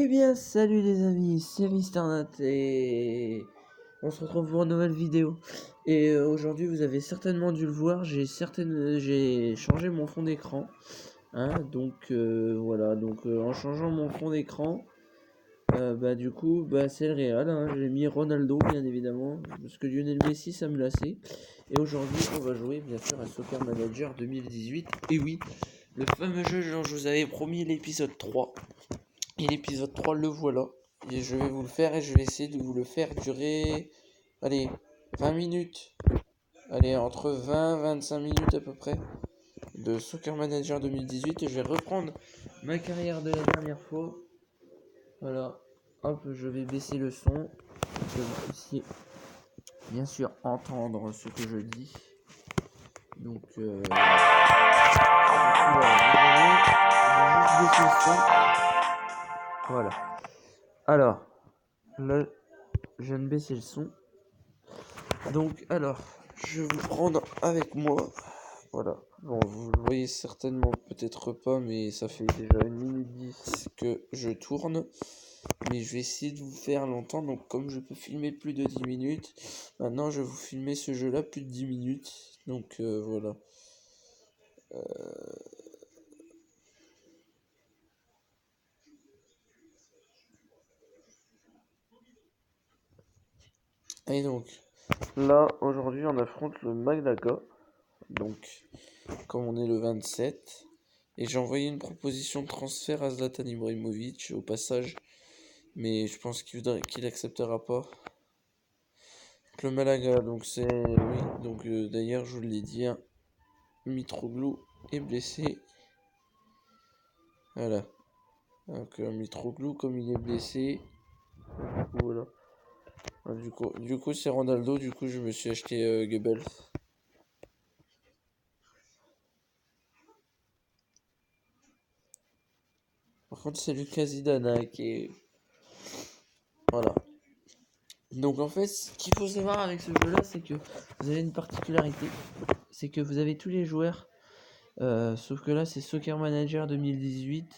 Eh bien, salut les amis, c'est MrNat et on se retrouve pour une nouvelle vidéo. Et aujourd'hui, vous avez certainement dû le voir, j'ai changé mon fond d'écran. Donc voilà, en changeant mon fond d'écran, du coup, c'est le Real. J'ai mis Ronaldo, bien évidemment, parce que Lionel Messi, ça me lassait. Et aujourd'hui, on va jouer bien sûr à Soccer Manager 2018. Et oui, le fameux jeu dont je vous avais promis l'épisode 3. Et l'épisode 3, le voilà. Et je vais vous le faire et je vais essayer de vous le faire durer, allez, 20 minutes. Allez, entre 20 et 25 minutes à peu près de Soccer Manager 2018. Et je vais reprendre ma carrière de la dernière fois. Voilà. Hop, je vais baisser le son pour que vous puissiez bien sûr entendre ce que je dis. Donc, voilà, je vais juste baisser le son. Voilà. Alors, là, je viens de baisser le son. Donc, alors, je vais vous prendre avec moi. Voilà. Bon, vous le voyez certainement peut-être pas, mais ça fait déjà 1 minute 10 que je tourne. Mais je vais essayer de vous faire longtemps. Donc, comme je peux filmer plus de 10 minutes, maintenant je vais vous filmer ce jeu-là plus de 10 minutes. Donc, voilà. Et donc, là, aujourd'hui, on affronte le Malaga. Donc, comme on est le 27. Et j'ai envoyé une proposition de transfert à Zlatan Ibrahimovic au passage. Mais je pense qu'il acceptera pas. Le Malaga, donc c'est... Oui, donc d'ailleurs, je vous l'ai dit, Mitroglou est blessé. Voilà. Donc Mitroglou, comme il est blessé... Voilà. Du coup c'est Ronaldo, du coup je me suis acheté Goebbels. Par contre c'est Lucas Zidane qui est... Voilà. Donc en fait, ce qu'il faut savoir avec ce jeu-là, c'est que vous avez une particularité. C'est que vous avez tous les joueurs. Sauf que là c'est Soccer Manager 2018.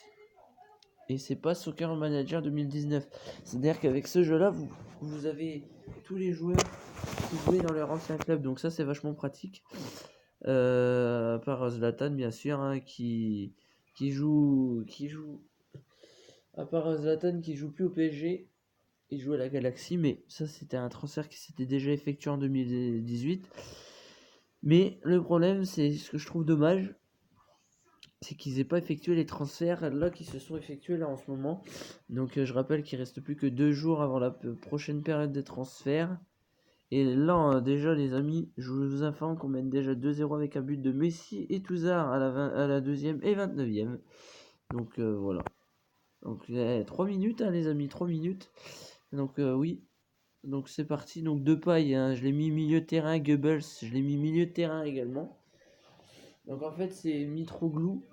Et c'est pas Soccer Manager 2019. C'est-à-dire qu'avec ce jeu-là, vous avez tous les joueurs qui jouaient dans leur ancien club. Donc ça, c'est vachement pratique. À part Zlatan, bien sûr, qui joue. À part Zlatan qui joue plus au PSG. Il joue à la Galaxie. Mais ça, c'était un transfert qui s'était déjà effectué en 2018. Mais le problème, c'est ce que je trouve dommage, c'est qu'ils n'aient pas effectué les transferts là qui se sont effectués là en ce moment. Donc je rappelle qu'il reste plus que 2 jours avant la prochaine période des transferts. Et là déjà les amis, je vous informe qu'on mène déjà 2-0 avec un but de Messi et Touzard à la 2e et 29e. Donc voilà. Donc 3 minutes les amis, 3 minutes. Donc oui. Donc c'est parti. Donc Depay, je l'ai mis milieu de terrain, Goebbels, je l'ai mis milieu de terrain également. Donc en fait c'est Mitroglou.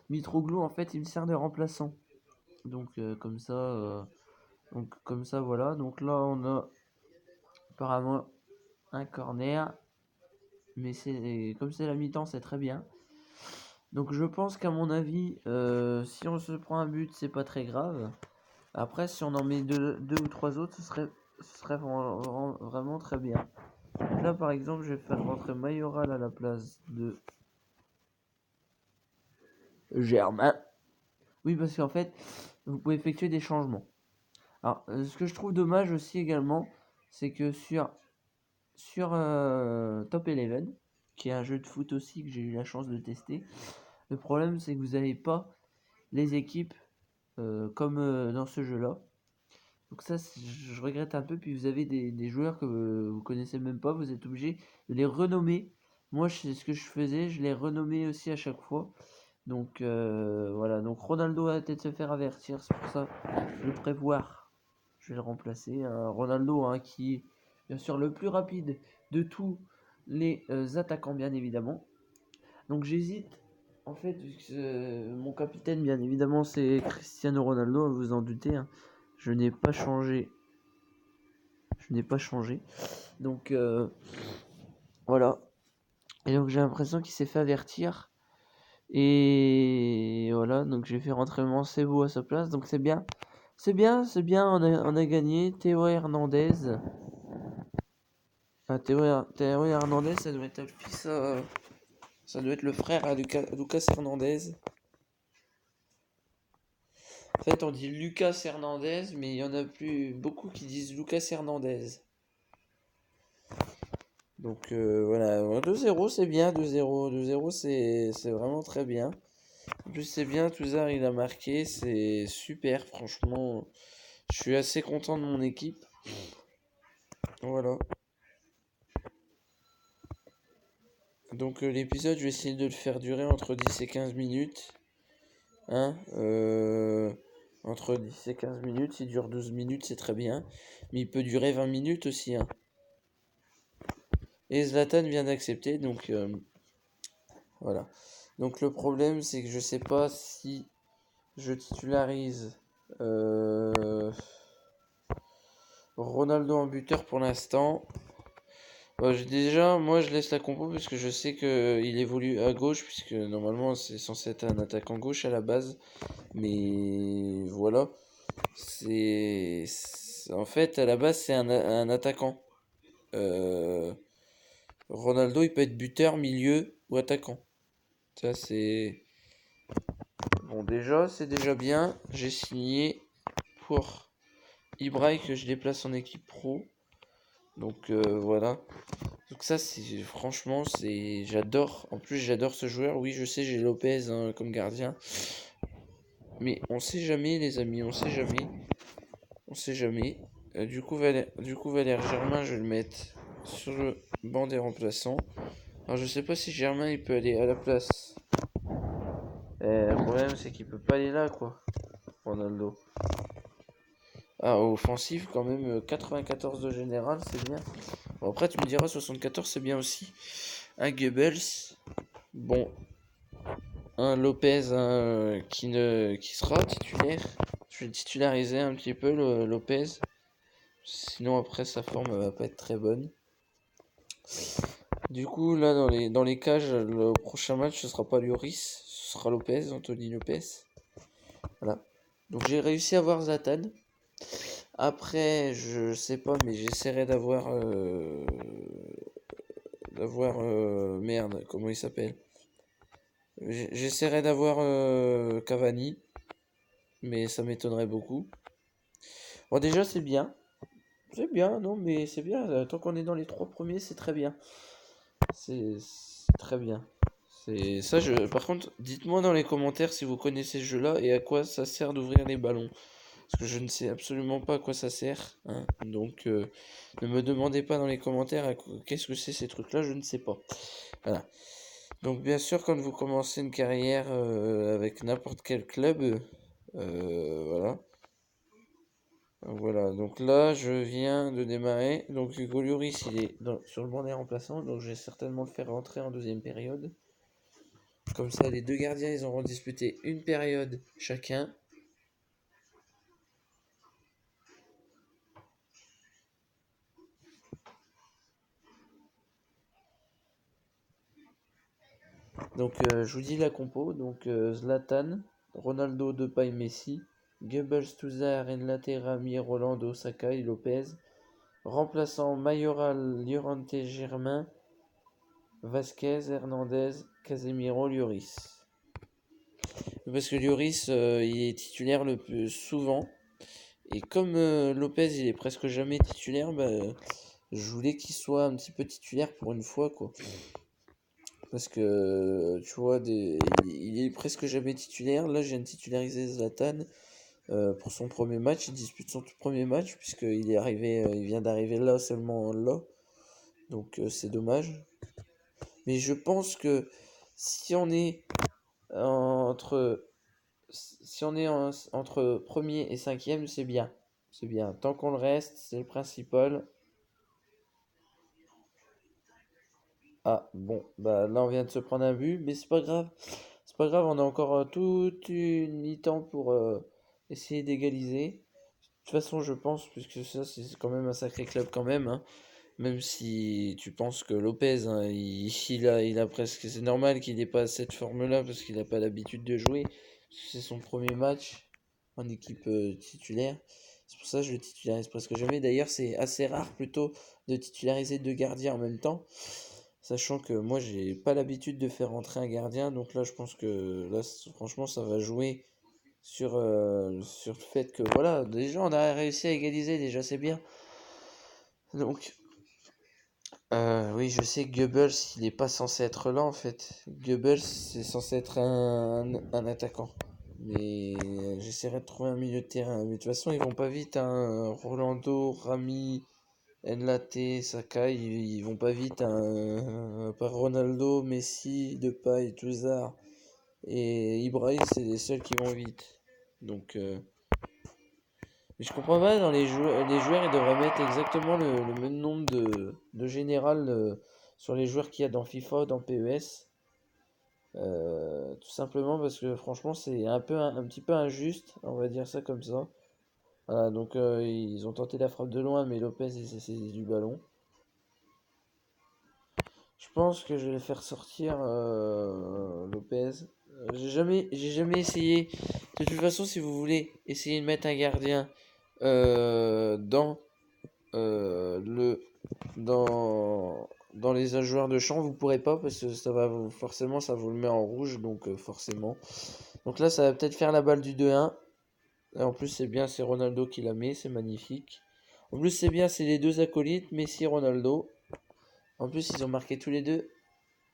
Mitroglou, en fait, il me sert de remplaçant. Donc, comme ça, voilà. Donc là, on a apparemment un corner. Mais comme c'est la mi-temps, c'est très bien. Donc, je pense qu'à mon avis, si on se prend un but, c'est pas très grave. Après, si on en met deux ou trois autres, ce serait vraiment très bien. Donc là, par exemple, je vais faire rentrer Mayoral à la place de Germain. Oui, parce qu'en fait, vous pouvez effectuer des changements. Alors, ce que je trouve dommage aussi également, c'est que sur Top Eleven, qui est un jeu de foot aussi que j'ai eu la chance de tester, le problème c'est que vous n'avez pas les équipes comme dans ce jeu-là. Donc ça, je regrette un peu. Puis vous avez des joueurs que vous connaissez même pas, vous êtes obligé de les renommer. Moi, c'est ce que je faisais, je les renommais aussi à chaque fois. Donc voilà, donc Ronaldo va peut-être se faire avertir, c'est pour ça je vais prévoir. Je vais le remplacer. Ronaldo qui est bien sûr le plus rapide de tous les attaquants, bien évidemment. Donc j'hésite. En fait, mon capitaine, bien évidemment, c'est Cristiano Ronaldo, vous en doutez. Je n'ai pas changé. Donc voilà. Et donc j'ai l'impression qu'il s'est fait avertir. Et voilà, donc j'ai fait rentrer Mancebo à sa place, donc c'est bien. C'est bien, on a gagné. Théo Hernandez. Ah, Théo Hernandez, ça doit être le fils, ça doit être le frère à Lucas Hernandez. En fait, on dit Lucas Hernandez, mais il y en a plus beaucoup qui disent Lucas Hernandez. Donc voilà, 2-0 c'est bien, 2-0, 2-0 c'est vraiment très bien. En plus c'est bien, Touzard il a marqué, c'est super, franchement, je suis assez content de mon équipe. Voilà. Donc l'épisode, je vais essayer de le faire durer entre 10 et 15 minutes. Hein, entre 10 et 15 minutes, s'il dure 12 minutes, c'est très bien. Mais il peut durer 20 minutes aussi. Hein. Et Zlatan vient d'accepter, donc voilà. Donc le problème, c'est que je sais pas si je titularise Ronaldo en buteur pour l'instant. Déjà, moi je laisse la compo parce que je sais qu'il évolue à gauche, puisque normalement c'est censé être un attaquant gauche à la base. Mais voilà. En fait, à la base, c'est un attaquant. Euh, Ronaldo, il peut être buteur, milieu ou attaquant. Ça, c'est. Bon, déjà, c'est déjà bien. J'ai signé pour Ibra que je déplace en équipe pro. Donc voilà. Donc ça, c'est franchement, j'adore. En plus, j'adore ce joueur. Oui, je sais, j'ai Lopez hein, comme gardien. Mais on sait jamais, les amis, on sait jamais. On sait jamais. Du coup, Valère Germain, je vais le mettre sur le banc des remplaçants. Alors, je sais pas si Germain il peut aller à la place. Le problème, c'est qu'il peut pas aller là, quoi. Ronaldo. Ah, offensif, quand même, 94 de général, c'est bien. Bon, après, tu me diras, 74, c'est bien aussi. Un Goebbels. Bon. Un Lopez qui sera titulaire. Je vais titulariser un petit peu le Lopez. Sinon, après, sa forme va pas être très bonne. Du coup, là, dans les cages, le prochain match, ce sera pas Lloris, ce sera Lopez, Anthony Lopez. Voilà. Donc, j'ai réussi à avoir Zlatan. Après, je sais pas, mais j'essaierai d'avoir. Merde, comment il s'appelle? J'essaierai d'avoir Cavani, mais ça m'étonnerait beaucoup. Bon, déjà, c'est bien. C'est bien, non, mais c'est bien. Tant qu'on est dans les 3 premiers, c'est très bien. C'est très bien. C'est ça, par contre, dites-moi dans les commentaires si vous connaissez ce jeu-là et à quoi ça sert d'ouvrir les ballons. Parce que je ne sais absolument pas à quoi ça sert. Hein. Donc, ne me demandez pas dans les commentaires qu'est-ce que c'est ces trucs-là, je ne sais pas. Voilà. Donc, bien sûr, quand vous commencez une carrière avec n'importe quel club, voilà. Voilà, donc là, je viens de démarrer. Donc, Hugo Lloris, il est sur le banc des remplaçants. Donc, je vais certainement le faire rentrer en deuxième période. Comme ça, les deux gardiens, ils auront disputé une période chacun. Donc, je vous dis la compo. Donc, Zlatan, Ronaldo, Depay, Messi, Goebbels, Touzard, Enlate, Rami, Rolando, Sakai, Lopez. Remplaçant Mayoral, Llorente, Germain, Vasquez, Hernandez, Casemiro, Lloris. Parce que Lloris, il est titulaire le plus souvent. Et comme Lopez, il est presque jamais titulaire, bah, je voulais qu'il soit un petit peu titulaire pour une fois, quoi. Parce que, tu vois, il est presque jamais titulaire. Là, je viens de titulariser Zlatan pour son premier match. Il dispute son tout premier match, puisqu'il est arrivé, il vient d'arriver là, seulement là. Donc, c'est dommage. Mais je pense que si on est entre entre premier et cinquième, c'est bien. C'est bien. Tant qu'on le reste, c'est le principal. Ah, bon, bah là on vient de se prendre un but, mais c'est pas grave. C'est pas grave, on a encore toute une mi-temps pour essayer d'égaliser. De toute façon, je pense, puisque ça c'est quand même un sacré club quand même. Hein. Même si tu penses que Lopez, hein, il a presque. C'est normal qu'il n'ait pas cette forme-là parce qu'il n'a pas l'habitude de jouer. C'est son premier match en équipe titulaire. C'est pour ça que je le titularise presque jamais. D'ailleurs, c'est assez rare plutôt de titulariser deux gardiens en même temps. Sachant que moi, j'ai pas l'habitude de faire rentrer un gardien. Donc là, je pense que là, franchement, ça va jouer sur le fait que voilà, déjà, on a réussi à égaliser. Déjà, c'est bien. Donc, oui, je sais que Goebbels, il n'est pas censé être là en fait. Goebbels, c'est censé être un attaquant. Mais j'essaierai de trouver un milieu de terrain. Mais de toute façon, ils vont pas vite, hein. Rolando, Rami, Enlate, Sakai, ils vont pas vite, hein. Par Ronaldo, Messi, Depay, Touzard et Ibrahim, c'est les seuls qui vont vite. Donc, mais je comprends pas, dans les joueurs, ils devraient mettre exactement le même nombre de général sur les joueurs qu'il y a dans FIFA ou dans PES. Tout simplement parce que franchement, c'est un petit peu injuste, on va dire ça comme ça. Voilà, donc ils ont tenté la frappe de loin, mais Lopez il s'est saisi du ballon. Je pense que je vais faire sortir Lopez. J'ai jamais essayé. De toute façon, si vous voulez essayer de mettre un gardien dans le dans les joueurs de champ, vous pourrez pas parce que forcément ça vous le met en rouge, donc forcément. Donc là, ça va peut-être faire la balle du 2-1. Et en plus, c'est bien, c'est Ronaldo qui la met, c'est magnifique. En plus, c'est bien, c'est les deux acolytes, Messi et Ronaldo. En plus, ils ont marqué tous les deux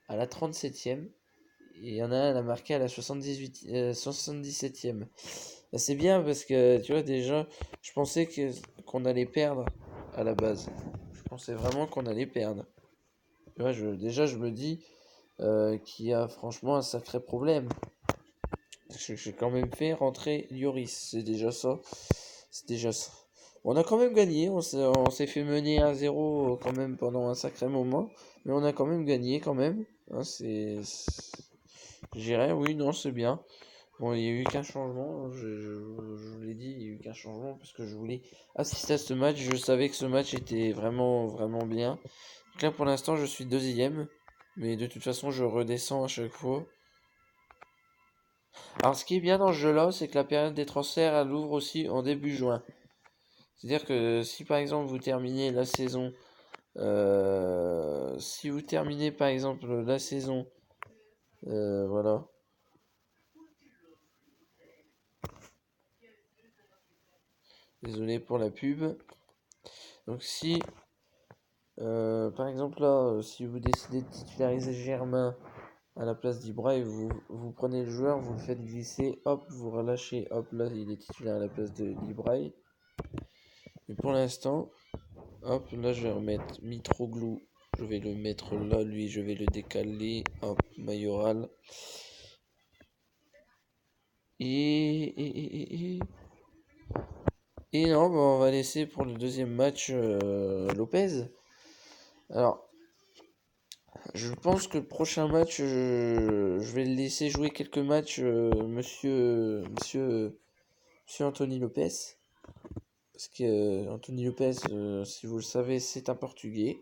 à la 37e. Et il y en a un, elle a marqué à la 77e. C'est bien parce que, tu vois, déjà, je pensais qu'on allait perdre à la base. Je pensais vraiment qu'on allait perdre. Tu vois, déjà, je me dis qu'il y a franchement un sacré problème. J'ai quand même fait rentrer Lloris, c'est déjà ça. C'est déjà ça. On a quand même gagné, on s'est fait mener 1-0 quand même pendant un sacré moment, mais on a quand même gagné quand même. Hein, je dirais, oui, non, c'est bien. Bon, il n'y a eu qu'un changement, je vous l'ai dit, il n'y a eu qu'un changement parce que je voulais assister à ce match. Je savais que ce match était vraiment, vraiment bien. Donc là, pour l'instant, je suis deuxième, mais de toute façon, je redescends à chaque fois. Alors, ce qui est bien dans ce jeu-là, c'est que la période des transferts, elle ouvre aussi en début juin. C'est-à-dire que si par exemple vous terminez la saison, si vous terminez par exemple la saison, voilà. Désolé pour la pub. Donc si, par exemple là, si vous décidez de titulariser Germain à la place d'Ibra et vous prenez le joueur, vous le faites glisser, hop, vous relâchez, hop, là il est titulaire à la place de d'Ibra. Et pour l'instant, hop, là je vais remettre Mitroglou. Je vais le mettre là, lui, je vais le décaler. Hop, Mayoral. Et non, bah, on va laisser pour le deuxième match Lopez. Alors, je pense que le prochain match, je vais le laisser jouer quelques matchs, monsieur Anthony Lopez. Parce que Anthony Lopez, si vous le savez, c'est un Portugais.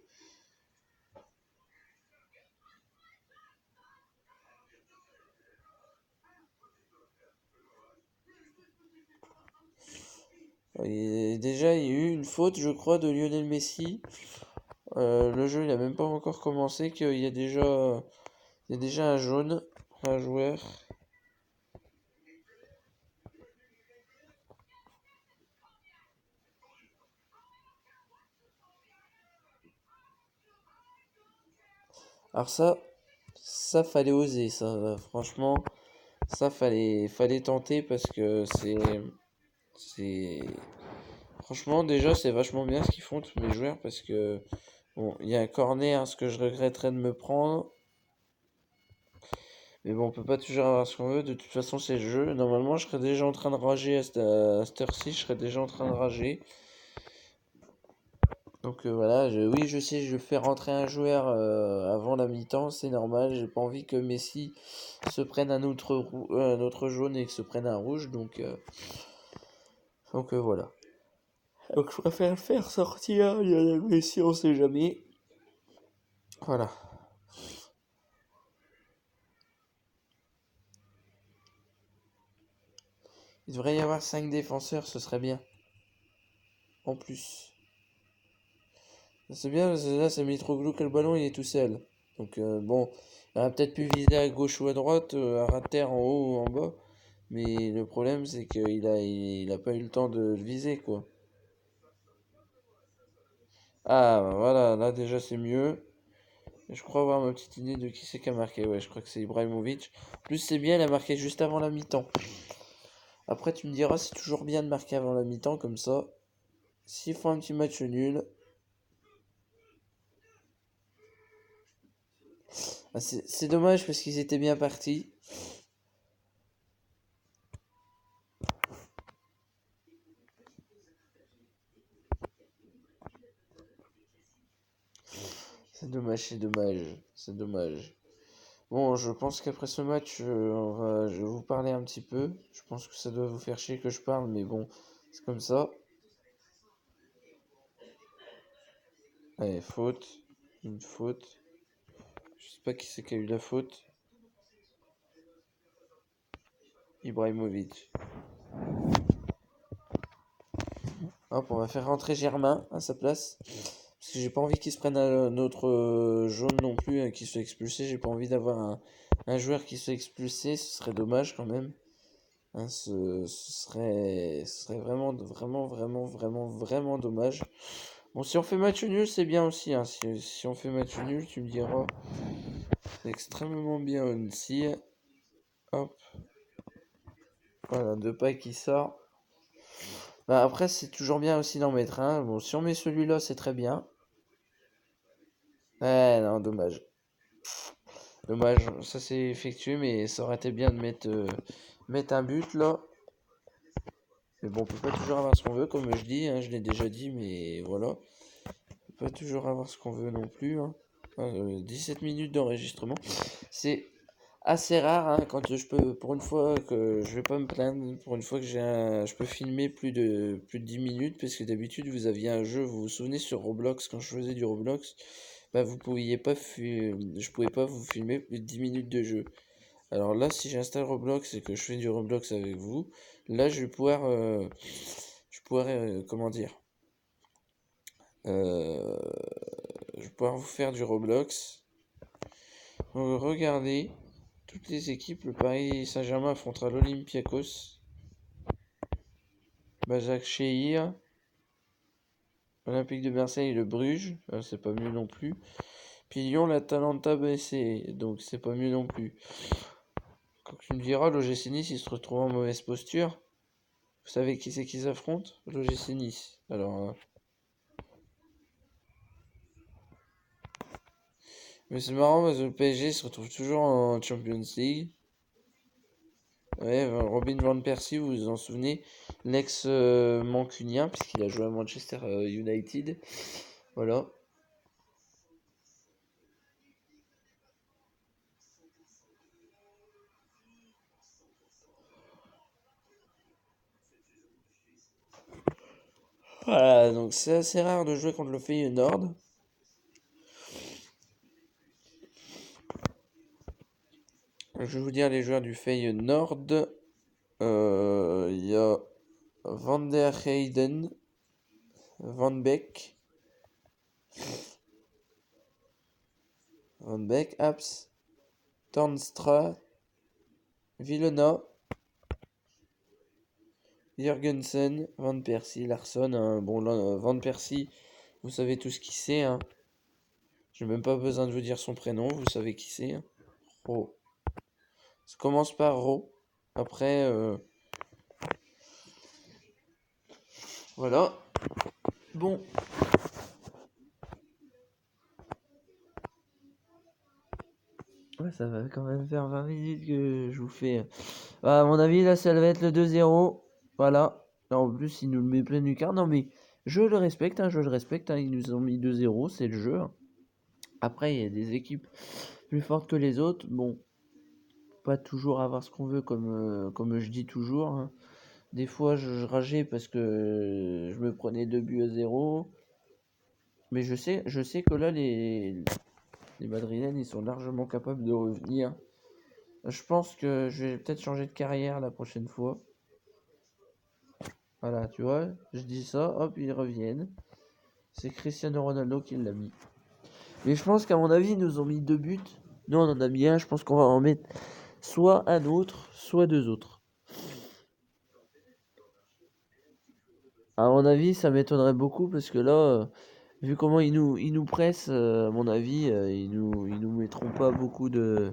Et déjà, il y a eu une faute, je crois, de Lionel Messi. Le jeu, il a même pas encore commencé, il y a déjà un jaune pour un joueur. Alors ça fallait oser, ça, franchement, ça fallait tenter parce que c'est, franchement, déjà, c'est vachement bien ce qu'ils font tous mes joueurs parce que, bon, il y a un corner, ce que je regretterais de me prendre. Mais bon, on peut pas toujours avoir ce qu'on veut. De toute façon, c'est le jeu. Normalement, je serais déjà en train de rager à cette heure-ci. Je serais déjà en train de rager. Donc voilà, oui, je sais, je fais rentrer un joueur avant la mi-temps. C'est normal. J'ai pas envie que Messi se prenne un autre jaune et que se prenne un rouge. Donc voilà. Donc je préfère le faire sortir, il y a Messi, on sait jamais. Voilà. Il devrait y avoir 5 défenseurs, ce serait bien. En plus. C'est bien, là c'est Mitroglou que le ballon il est tout seul. Donc bon, il aurait peut-être pu viser à gauche ou à droite, à rater en haut ou en bas. Mais le problème c'est qu'il a pas eu le temps de le viser quoi. Ah bah voilà, là déjà c'est mieux. Je crois avoir ma petite idée de qui c'est qui a marqué. Ouais, je crois que c'est Ibrahimovic. En plus c'est bien, il a marqué juste avant la mi-temps. Après tu me diras, c'est toujours bien de marquer avant la mi-temps comme ça. S'ils font un petit match nul, ah, c'est dommage parce qu'ils étaient bien partis. C'est dommage, c'est dommage, c'est dommage. Bon, je pense qu'après ce match, je vais vous parler un petit peu. Je pense que ça doit vous faire chier que je parle, mais bon, c'est comme ça. Allez, faute. Une faute. Je sais pas qui c'est qui a eu la faute. Ibrahimovic. Hop, on va faire rentrer Germain à sa place. Parce que j'ai pas envie qu'il se prenne un autre jaune non plus, qu'il soit expulsé. J'ai pas envie d'avoir un joueur qui soit expulsé. Ce serait dommage quand même. Hein, ce serait vraiment, vraiment, vraiment, vraiment, vraiment dommage. Bon, si on fait match nul, c'est bien aussi. Hein. Si on fait match nul, tu me diras. C'est extrêmement bien aussi. Hop. Voilà, deux pas qui sort. Bah, après, c'est toujours bien aussi d'en mettre un. Bon, si on met celui-là, c'est très bien. Non, dommage. Dommage, ça s'est effectué, mais ça aurait été bien de mettre un but là. Mais bon, on peut pas toujours avoir ce qu'on veut, comme je dis, hein, je l'ai déjà dit, mais voilà. On peut pas toujours avoir ce qu'on veut non plus. Hein. 17 minutes d'enregistrement. C'est assez rare hein, quand je peux, pour une fois que je vais pas me plaindre, pour une fois que je peux filmer plus de 10 minutes, parce que d'habitude vous aviez un jeu, vous vous souvenez sur Roblox, quand je faisais du Roblox, bah vous pouviez pas, je pouvais pas vous filmer plus de 10 minutes de jeu. Alors là, si j'installe Roblox et que je fais du Roblox avec vous, là je vais pouvoir, comment dire, euh, je vais pouvoir vous faire du Roblox. Donc, regardez, toutes les équipes, le Paris Saint-Germain affrontera l'Olympiakos, Başakşehir, Olympique de Marseille et le Bruges, c'est pas mieux non plus. Puis Lyon, l'Atalanta BC, donc c'est pas mieux non plus. Quand tu me diras, l'OGC Nice, il se retrouve en mauvaise posture. Vous savez qui c'est qu'ils affrontent? L'OGC Nice. Alors, mais c'est marrant parce que le PSG se retrouve toujours en Champions League. Ouais, Robin Van Persie, vous vous en souvenez, l'ex-mancunien, puisqu'il a joué à Manchester United. Voilà. Voilà, donc c'est assez rare de jouer contre le Feyenoord. Je vais vous dire les joueurs du Feyenoord. Il y a Van der Heyden, Van Beek, Aps, Tornstra, Vilhena, Jurgensen, Van Persie, Larsson. Hein. Bon, là, Van Persie, vous savez tous qui c'est. Hein. J'ai même pas besoin de vous dire son prénom, vous savez qui c'est. Hein. Ro. Ça commence par Ro. Après, voilà. Bon. Ouais, ça va quand même faire 20 minutes que je vous fais. À mon avis, là, ça va être le 2-0. Voilà. Là, en plus, il nous le met plein du quart. Non, mais je le respecte, hein, je le respecte. Hein, ils nous ont mis 2-0, c'est le jeu. Hein. Après, il y a des équipes plus fortes que les autres. Bon, pas toujours avoir ce qu'on veut, comme je dis toujours. Hein. Des fois, je rageais parce que je me prenais 2 buts à 0. Mais je sais que là, les Madrilènes, ils sont largement capables de revenir. Je pense que je vais peut-être changer de carrière la prochaine fois. Voilà, tu vois, je dis ça, hop, ils reviennent. C'est Cristiano Ronaldo qui l'a mis. Mais je pense qu'à mon avis, ils nous ont mis 2 buts. Nous, on en a mis un. Je pense qu'on va en mettre soit un autre, soit 2 autres. À mon avis, ça m'étonnerait beaucoup parce que là, vu comment ils nous pressent, à mon avis, ils nous mettront pas beaucoup de.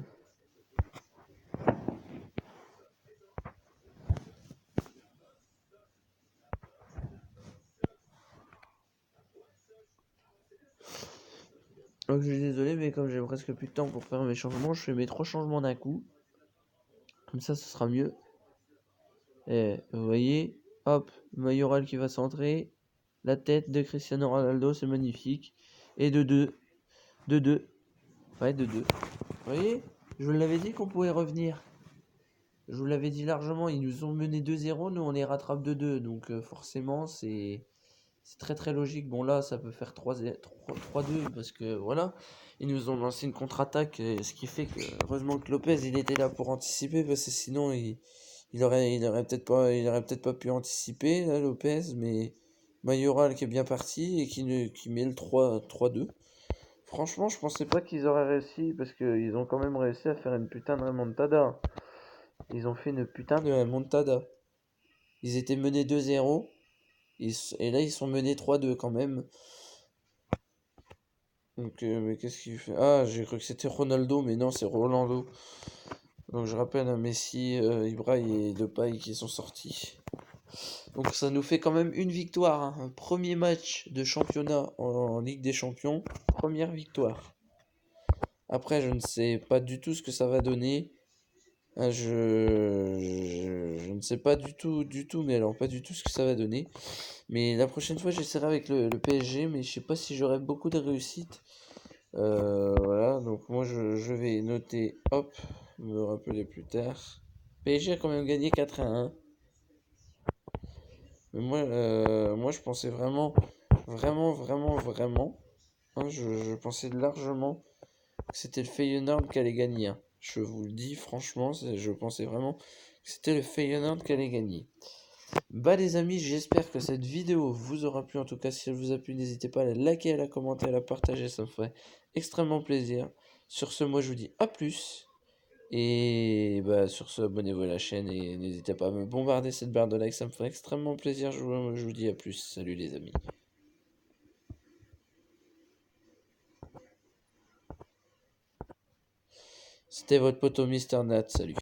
Donc je suis désolé, mais comme j'ai presque plus de temps pour faire mes changements, je fais mes 3 changements d'un coup. Comme ça, ce sera mieux. Et vous voyez, hop, Mayoral qui va centrer. La tête de Cristiano Ronaldo, c'est magnifique. Et de 2. De 2. Ouais, de 2. Vous voyez, je vous l'avais dit qu'on pouvait revenir. Je vous l'avais dit largement, ils nous ont mené 2-0, nous on les rattrape de 2. Donc forcément, c'est très très logique. Bon là, ça peut faire 3-2 parce que voilà, ils nous ont lancé une contre-attaque, ce qui fait que heureusement que Lopez il était là pour anticiper parce que sinon il aurait peut-être pas pu anticiper là, Lopez, mais Mayoral qui est bien parti et qui met le 3-2. Franchement, je pensais pas qu'ils auraient réussi parce qu'ils ont quand même réussi à faire une putain de remontada. Ils ont fait une putain de remontada. Ils étaient menés 2-0 et là ils sont menés 3-2 quand même. Donc, mais qu'est-ce qu'il fait? Ah, j'ai cru que c'était Ronaldo, mais non, c'est Rolando. Donc, je rappelle à Messi, Ibra et Depay qui sont sortis. Donc, ça nous fait quand même une victoire, hein. Un premier match de championnat en Ligue des Champions. Première victoire. Après, je ne sais pas du tout ce que ça va donner. Ah, je ne sais pas du tout, mais alors pas du tout ce que ça va donner. Mais la prochaine fois, j'essaierai avec le PSG, mais je sais pas si j'aurai beaucoup de réussite. Voilà, donc moi je vais noter, hop, me rappeler plus tard. PSG a quand même gagné 4-1. Mais moi je pensais vraiment, hein, je pensais largement que c'était le Feyenoord qui allait gagner, hein. Je vous le dis franchement, je pensais vraiment que c'était le Feyenoord qui allait gagner. Bah les amis, j'espère que cette vidéo vous aura plu. En tout cas, si elle vous a plu, n'hésitez pas à la liker, à la commenter, à la partager, ça me ferait extrêmement plaisir. Sur ce, moi je vous dis à plus. Et bah sur ce, abonnez-vous à la chaîne et n'hésitez pas à me bombarder cette barre de like, ça me ferait extrêmement plaisir. Je vous dis à plus. Salut les amis. C'était votre poteau Mister Nat, salut.